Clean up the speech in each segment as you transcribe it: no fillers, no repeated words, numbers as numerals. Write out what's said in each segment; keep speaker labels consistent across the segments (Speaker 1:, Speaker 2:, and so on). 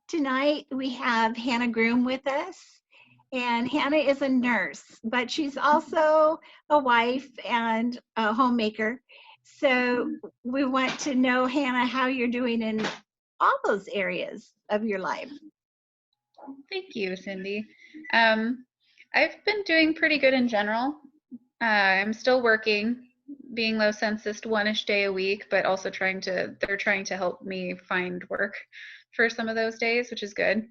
Speaker 1: Tonight we have Hanna Groome with us. And Hanna is a nurse, but she's also a wife and a homemaker. So we want to know, Hanna, how you're doing in all those areas of your life.
Speaker 2: Thank you, Cindy. I've been doing pretty good in general. I'm still working, being low census one-ish day a week, but also they're trying to help me find work for some of those days, which is good.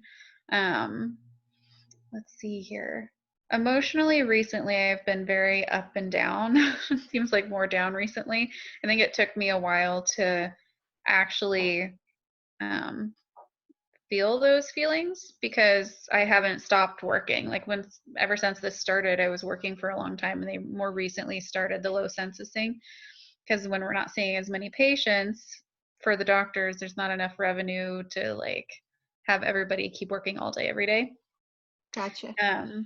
Speaker 2: Let's see here. Emotionally, recently, I've been very up and down. Seems like more down recently. I think it took me a while to actually feel those feelings because I haven't stopped working. Like ever since this started, I was working for a long time, and they more recently started the low census thing because when we're not seeing as many patients for the doctors, there's not enough revenue to like have everybody keep working all day every day.
Speaker 1: Gotcha.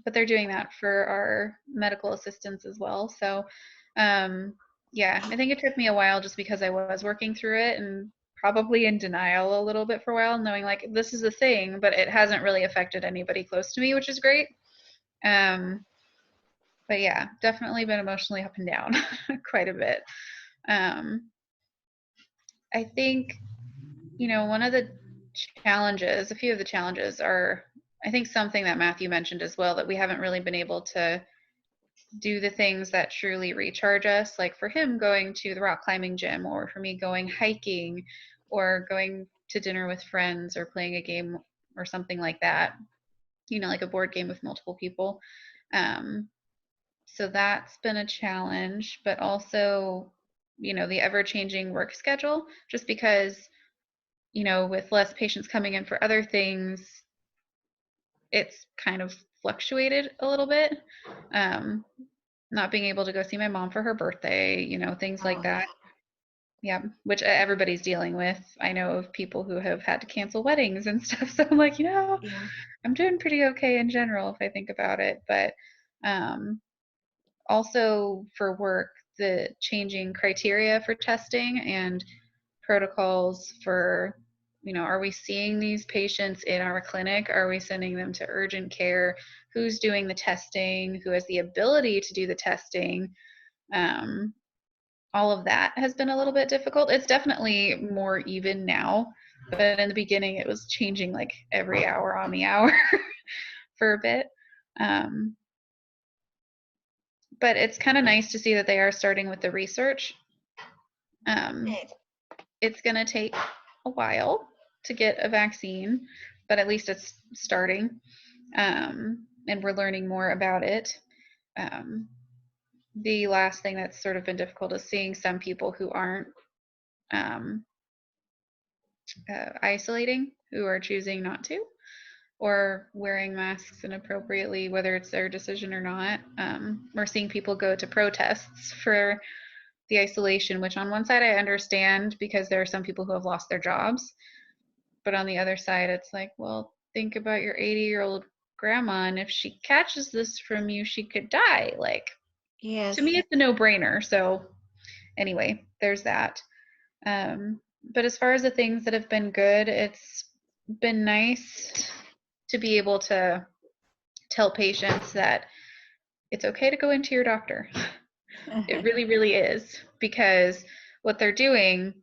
Speaker 2: But they're doing that for our medical assistants as well. So, yeah, I think it took me a while just because I was working through it and probably in denial a little bit for a while, knowing like this is a thing, but it hasn't really affected anybody close to me, which is great. But yeah, definitely been emotionally up and down quite a bit. I think, one of the challenges, a few of the challenges are, I think something that Matthew mentioned as well, that we haven't really been able to do the things that truly recharge us, like for him going to the rock climbing gym, or for me going hiking, or going to dinner with friends, or playing a game or something like that, like a board game with multiple people. So that's been a challenge, but also, the ever-changing work schedule, just because, with less patients coming in for other things, it's kind of fluctuated a little bit. Not being able to go see my mom for her birthday, things like that. Yeah, which everybody's dealing with. I know of people who have had to cancel weddings and stuff. So I'm like,
Speaker 1: Yeah.
Speaker 2: I'm doing pretty okay in general if I think about it. But also for work, the changing criteria for testing and protocols for, are we seeing these patients in our clinic? Are we sending them to urgent care? Who's doing the testing? Who has the ability to do the testing? All of that has been a little bit difficult. It's definitely more even now, but in the beginning it was changing like every hour on the hour for a bit. But it's kind of nice to see that they are starting with the research. It's going to take a while to get a vaccine, but at least it's starting, and we're learning more about it. The last thing that's sort of been difficult is seeing some people who aren't isolating, who are choosing not to, or wearing masks inappropriately, whether it's their decision or not. We're seeing people go to protests for the isolation, which on one side I understand because there are some people who have lost their jobs. But on the other side, it's like, well, think about your 80-year-old grandma, and if she catches this from you, she could die. Like,
Speaker 1: Yes.
Speaker 2: To me, it's a no-brainer. So anyway, there's that. But as far as the things that have been good, it's been nice to be able to tell patients that it's okay to go into your doctor. It really, really is, because what they're doing,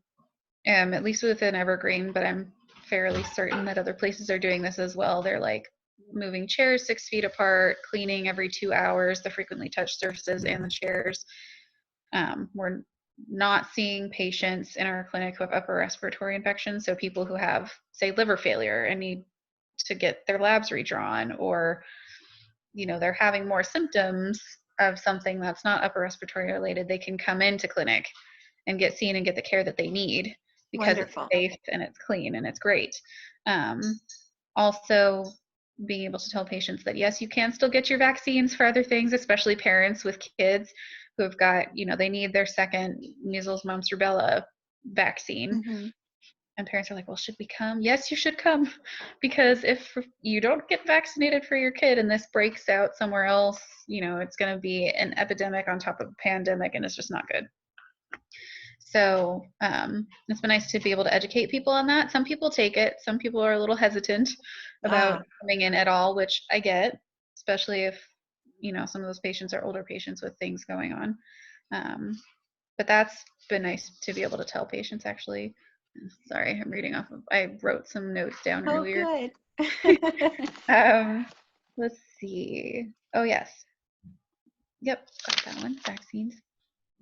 Speaker 2: at least within Evergreen, but I'm fairly certain that other places are doing this as well. They're like moving chairs 6 feet apart, cleaning every 2 hours the frequently touched surfaces and the chairs. We're not seeing patients in our clinic who have upper respiratory infections, so people who have, say, liver failure and need to get their labs redrawn, or they're having more symptoms of something that's not upper respiratory related, they can come into clinic and get seen and get the care that they need because
Speaker 1: Wonderful.
Speaker 2: it's safe and it's clean and it's great. Also being able to tell patients that yes, you can still get your vaccines for other things, especially parents with kids who have got, they need their second measles, mumps, rubella vaccine.
Speaker 1: Mm-hmm.
Speaker 2: And parents are like, well, should we come? Yes, you should come, because if you don't get vaccinated for your kid and this breaks out somewhere else, it's going to be an epidemic on top of a pandemic, and it's just not good. So it's been nice to be able to educate people on that. Some people take it. Some people are a little hesitant about
Speaker 1: Ah,
Speaker 2: coming in at all, which I get, especially if, some of those patients are older patients with things going on. But that's been nice to be able to tell patients actually. Sorry, I'm reading off of, I wrote some notes down
Speaker 1: oh,
Speaker 2: earlier.
Speaker 1: good.
Speaker 2: um, let's see. Oh, yes. Yep, got that one. Vaccines.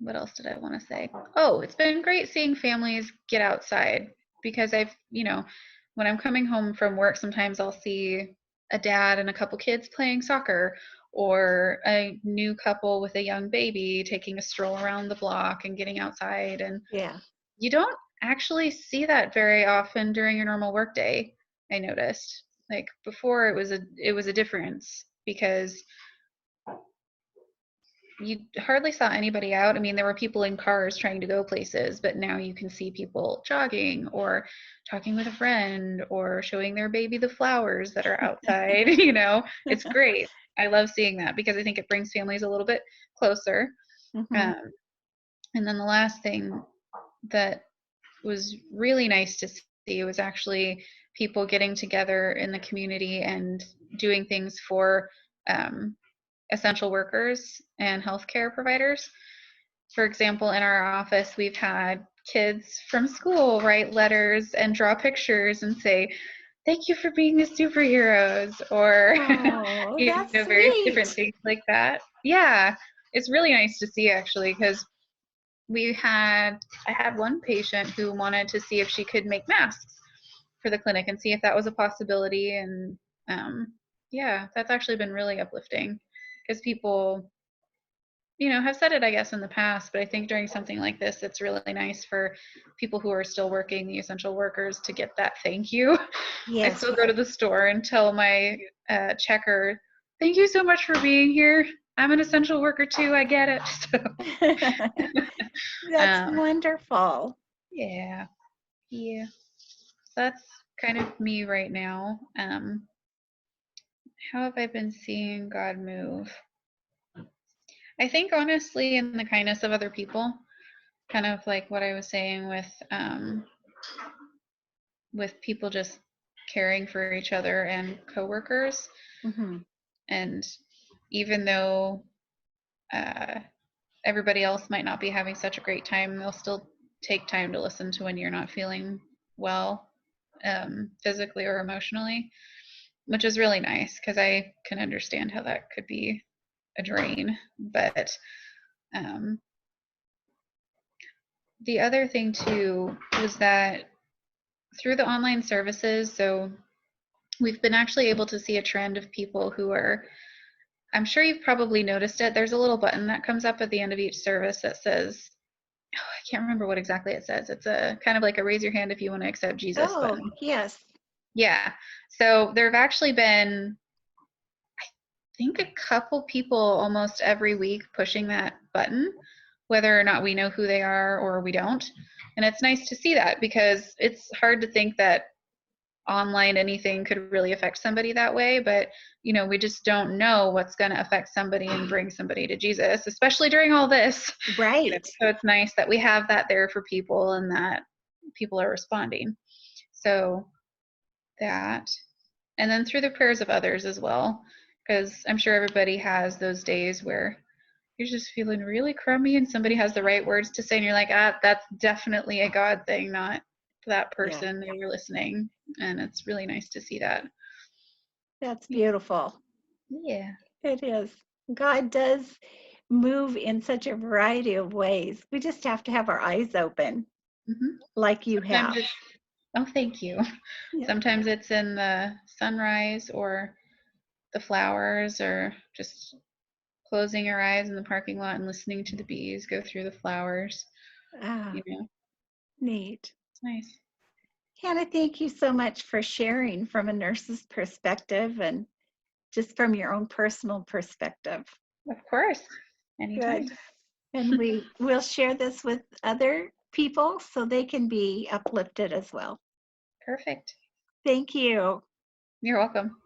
Speaker 2: What else did I want to say? Oh, it's been great seeing families get outside because when I'm coming home from work, sometimes I'll see a dad and a couple kids playing soccer or a new couple with a young baby taking a stroll around the block and getting outside. And
Speaker 1: Yeah.
Speaker 2: you don't actually see that very often during your normal workday, I noticed. Like before it was a difference because you hardly saw anybody out. I mean, there were people in cars trying to go places, but now you can see people jogging or talking with a friend or showing their baby the flowers that are outside. It's great. I love seeing that because I think it brings families a little bit closer.
Speaker 1: Hmm.
Speaker 2: Um, and then the last thing that was really nice to see was actually people getting together in the community and doing things for um, essential workers and healthcare providers. For example, in our office, we've had kids from school write letters and draw pictures and say, "Thank you for being the superheroes," or
Speaker 1: Oh, that's
Speaker 2: various different
Speaker 1: sweet.
Speaker 2: things like that. Yeah, it's really nice to see actually because I had one patient who wanted to see if she could make masks for the clinic and see if that was a possibility. And yeah, that's actually been really uplifting because people, have said it, I guess, in the past, but I think during something like this, it's really nice for people who are still working, the essential workers, to get that thank you. I
Speaker 1: Yes.
Speaker 2: still go to the store and tell my checker, "Thank you so much for being here. I'm an essential worker too. I get it." So,
Speaker 1: That's wonderful.
Speaker 2: yeah, yeah. That's kind of me right now. How have I been seeing God move? I think honestly, in the kindness of other people, kind of like what I was saying with people just caring for each other and coworkers.
Speaker 1: Hmm.
Speaker 2: And even though uh, everybody else might not be having such a great time, they'll still take time to listen to when you're not feeling well, physically or emotionally, which is really nice because I can understand how that could be a drain. But um, the other thing too was that through the online services, so we've been actually able to see a trend of people who are, I'm sure you've probably noticed it. There's a little button that comes up at the end of each service that says, oh, I can't remember what exactly it says. It's a kind of like a raise your hand if you want to accept Jesus
Speaker 1: Oh,
Speaker 2: button.
Speaker 1: yes.
Speaker 2: Yeah. So there have actually been, I think, a couple people almost every week pushing that button, whether or not we know who they are or we don't. And it's nice to see that because it's hard to think that online anything could really affect somebody that way, but we just don't know what's going to affect somebody and bring somebody to Jesus, especially during all this.
Speaker 1: Right.
Speaker 2: So it's nice that we have that there for people and that people are responding. So that, and then through the prayers of others as well, because I'm sure everybody has those days where you're just feeling really crummy and somebody has the right words to say and you're like, that's definitely a God thing, not that
Speaker 1: Yeah,
Speaker 2: person. They were listening, and it's really nice to see that.
Speaker 1: that's beautiful.
Speaker 2: Yeah.
Speaker 1: It is. God does move in such a variety of ways. We just have to have our eyes open,
Speaker 2: Hmm.
Speaker 1: like you
Speaker 2: Sometimes
Speaker 1: have.
Speaker 2: it's, oh, thank you.
Speaker 1: Yeah.
Speaker 2: Sometimes it's in the sunrise or the flowers or just closing your eyes in the parking lot and listening to the bees go through the flowers.
Speaker 1: Ah,
Speaker 2: It's
Speaker 1: neat.
Speaker 2: nice.
Speaker 1: Hannah, thank you so much for sharing from a nurse's perspective and just from your own personal perspective.
Speaker 2: Of course. Anytime.
Speaker 1: Good. And we will share this with other people so they can be uplifted as well.
Speaker 2: Perfect.
Speaker 1: Thank you.
Speaker 2: You're welcome.